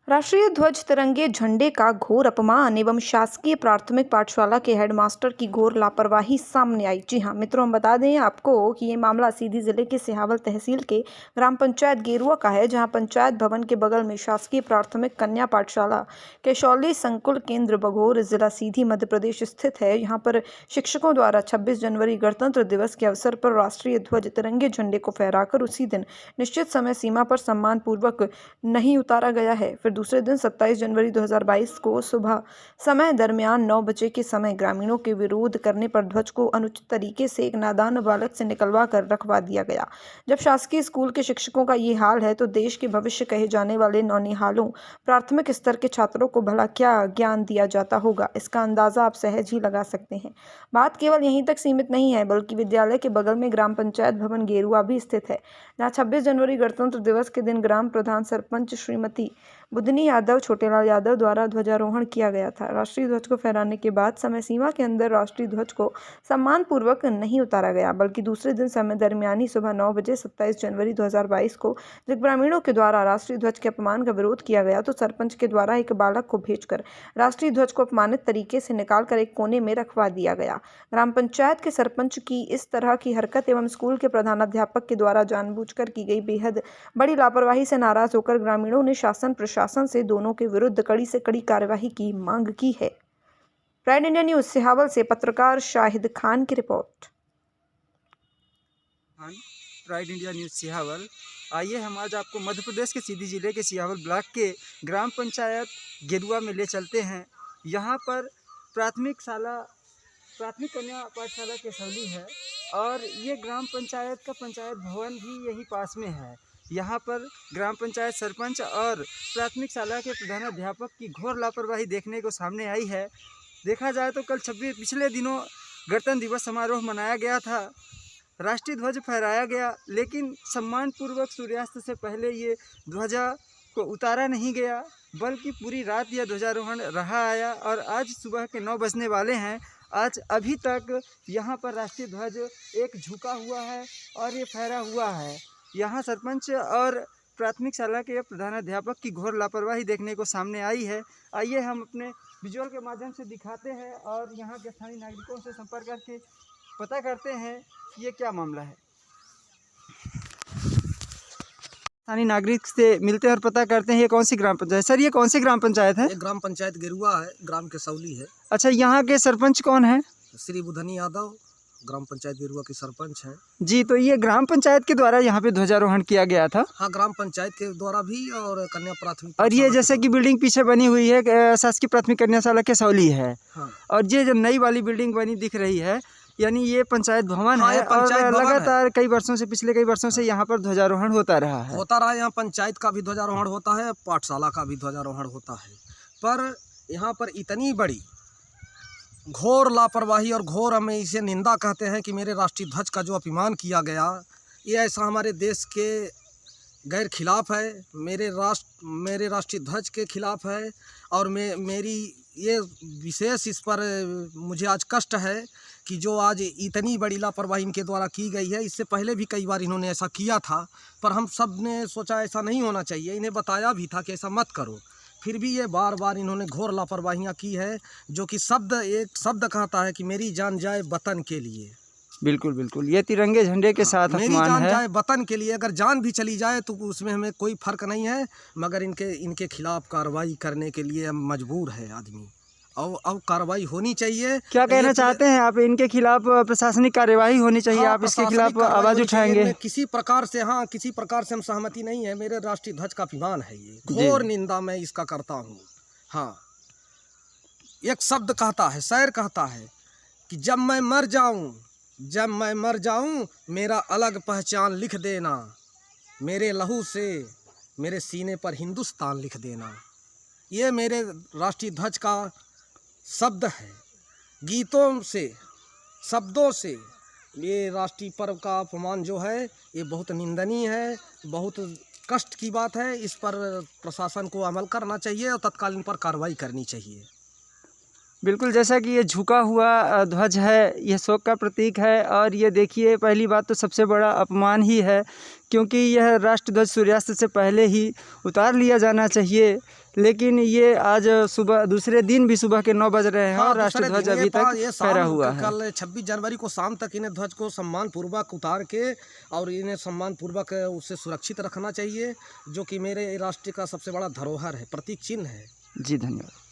राष्ट्रीय ध्वज तिरंगे झंडे का घोर अपमान एवं शासकीय प्राथमिक पाठशाला के हेडमास्टर की घोर लापरवाही सामने आई। जी हां मित्रों, हम बता दें आपको कि ये मामला सीधी जिले के सिहावल तहसील के ग्राम पंचायत गेरुआ का है, जहां पंचायत भवन के बगल में शासकीय प्राथमिक कन्या पाठशाला केशौली संकुल केंद्र बघौर जिला सीधी मध्य प्रदेश स्थित है। यहाँ पर शिक्षकों द्वारा 26 जनवरी गणतंत्र दिवस के अवसर पर राष्ट्रीय ध्वज तिरंगे झंडे को फहराकर उसी दिन निश्चित समय सीमा पर सम्मान पूर्वक नहीं उतारा गया है। फिर दूसरे दिन 27 जनवरी 2022 को सुबह समय दरमियान 9 बजे के समय ग्रामीणों के विरोध करने पर ध्वज को अनुचित तरीके से एक नादान बालक से निकलवा कर रखवा दिया गया। जब शासकीय स्कूल के शिक्षकों का ये हाल है तो देश के भविष्य कहे जाने वाले नौनिहालों प्राथमिक स्तर के छात्रों को भला क्या ज्ञान दिया जाता होगा, इसका अंदाजा आप सहज ही लगा सकते हैं। बात केवल यहीं तक सीमित नहीं है, बल्कि विद्यालय के बगल में ग्राम पंचायत भवन गेरुआ भी स्थित है, जहाँ 26 जनवरी गणतंत्र दिवस के दिन ग्राम प्रधान सरपंच श्रीमती बुधनी यादव छोटेलाल यादव द्वारा ध्वजारोहण किया गया था। राष्ट्रीय ध्वज को फहराने के बाद समय सीमा के अंदर राष्ट्रीय ध्वज को सम्मान पूर्वक नहीं उतारा गया, बल्कि दूसरे दिन समय दरमियानी सुबह 9 बजे 27 जनवरी 2022 को जब ग्रामीणों के द्वारा राष्ट्रीय ध्वज के अपमान का विरोध किया गया तो सरपंच के द्वारा एक बालक को भेजकर राष्ट्रीय ध्वज को अपमानित तरीके से निकालकर एक कोने में रखवा दिया गया। ग्राम पंचायत के सरपंच की इस तरह की हरकत एवं स्कूल के प्रधानाध्यापक के द्वारा जानबूझकर की गई बेहद बड़ी लापरवाही से नाराज होकर ग्रामीणों ने शासन प्रशासन से दोनों के विरुद्ध कड़ी से कड़ी कार्यवाही की मांग की है। प्राइड इंडिया न्यूज सिहावल से पत्रकार शाहिद खान की report. Pride India news Sihawal. आइए हम आज आपको मध्य प्रदेश के सीधी जिले के सिहावल ब्लॉक के ग्राम पंचायत गेरुआ में ले चलते हैं। यहाँ पर प्राथमिक कन्या पाठशाला केशौली है और ये ग्राम पंचायत का पंचायत भवन भी यहीं पास में है। यहाँ पर ग्राम पंचायत सरपंच और प्राथमिक शाला के प्रधानाध्यापक की घोर लापरवाही देखने को सामने आई है। देखा जाए तो कल पिछले दिनों गणतंत्र दिवस समारोह मनाया गया था, राष्ट्रीय ध्वज फहराया गया, लेकिन सम्मानपूर्वक सूर्यास्त से पहले ये ध्वजा को उतारा नहीं गया, बल्कि पूरी रात यह ध्वजारोहण रहा आया और आज सुबह के 9 बजने वाले हैं। आज अभी तक यहाँ पर राष्ट्रीय ध्वज एक झुका हुआ है और ये फहरा हुआ है। यहाँ सरपंच और प्राथमिक शाला के प्रधानाध्यापक की घोर लापरवाही देखने को सामने आई है। आइए हम अपने विजुअल के माध्यम से दिखाते हैं और यहाँ के स्थानीय नागरिकों से संपर्क करके पता करते हैं कि ये क्या मामला है। स्थानीय नागरिक से मिलते हैं और पता करते हैं ये कौन सी ग्राम पंचायत। सर, ये कौन सी ग्राम पंचायत है? ये ग्राम पंचायत गेरुआ है, ग्राम केशौली है। अच्छा, यहाँ के सरपंच कौन है? श्री बुधनी यादव ग्राम पंचायत गेरुआ के सरपंच हैं। जी, तो ये ग्राम पंचायत के द्वारा यहाँ पे ध्वजारोहण किया गया था? हाँ, ग्राम पंचायत के द्वारा भी और कन्या प्राथमिक। और ये जैसे कि बिल्डिंग पीछे बनी हुई है शासकीय प्राथमिक कन्या शाला केशौली है। हाँ। और ये जो नई वाली बिल्डिंग बनी दिख रही है, यानी ये पंचायत भवन है। और लगातार पिछले कई वर्षों से यहाँ पर ध्वजारोहण होता रहा है। यहाँ पंचायत का भी ध्वजारोहण होता है, पाठशाला का भी ध्वजारोहण होता है, पर यहाँ पर इतनी बड़ी घोर लापरवाही और घोर, हम इसे निंदा कहते हैं कि मेरे राष्ट्रीय ध्वज का जो अपमान किया गया, ये ऐसा हमारे देश के गैर खिलाफ है, मेरे राष्ट्रीय ध्वज के खिलाफ है। और मेरी ये विशेष इस पर मुझे आज कष्ट है कि जो आज इतनी बड़ी लापरवाही इनके द्वारा की गई है। इससे पहले भी कई बार इन्होंने ऐसा किया था, पर हम सब ने सोचा ऐसा नहीं होना चाहिए, इन्हें बताया भी था कि ऐसा मत करो, फिर भी ये बार बार इन्होंने घोर लापरवाहियाँ की है। जो कि एक शब्द कहता है कि मेरी जान जाए वतन के लिए। बिल्कुल बिल्कुल, ये तिरंगे झंडे के साथ मेरी जान जाए वतन के लिए, अगर जान भी चली जाए तो उसमें हमें कोई फर्क नहीं है, मगर इनके खिलाफ कार्रवाई करने के लिए मजबूर है आदमी, और अब कार्रवाई होनी चाहिए। क्या कहना चाहते हैं आप? इनके खिलाफ प्रशासनिक कार्यवाही होनी चाहिए। हाँ, आप इसके खिलाफ आवाज उठाएंगे? किसी प्रकार से हम सहमति नहीं है। मेरे राष्ट्रीय ध्वज का अपमान है, ये घोर निंदा मैं इसका करता हूँ। हाँ, एक शब्द कहता है, शायर कहता है कि जब मैं मर जाऊं मेरा अलग पहचान लिख देना, मेरे लहू से मेरे सीने पर हिंदुस्तान लिख देना। ये मेरे राष्ट्रीय ध्वज का शब्द है। गीतों से, शब्दों से ये राष्ट्रीय पर्व का अपमान जो है ये बहुत निंदनीय है, बहुत कष्ट की बात है। इस पर प्रशासन को अमल करना चाहिए और तत्काल इन पर कार्रवाई करनी चाहिए। बिल्कुल, जैसा कि ये झुका हुआ ध्वज है, यह शोक का प्रतीक है। और ये देखिए, पहली बात तो सबसे बड़ा अपमान ही है, क्योंकि यह राष्ट्रध्वज सूर्यास्त से पहले ही उतार लिया जाना चाहिए, लेकिन ये आज सुबह, दूसरे दिन भी सुबह के 9 बज रहे हैं और राष्ट्रध्वज अभी तक फहरा हुआ है। कल 26 जनवरी को शाम तक इन्हें ध्वज को सम्मान पूर्वक उतार के और इन्हें सम्मान पूर्वक उससे सुरक्षित रखना चाहिए, जो कि मेरे राष्ट्र का सबसे बड़ा धरोहर है, प्रतीक चिन्ह है। जी, धन्यवाद।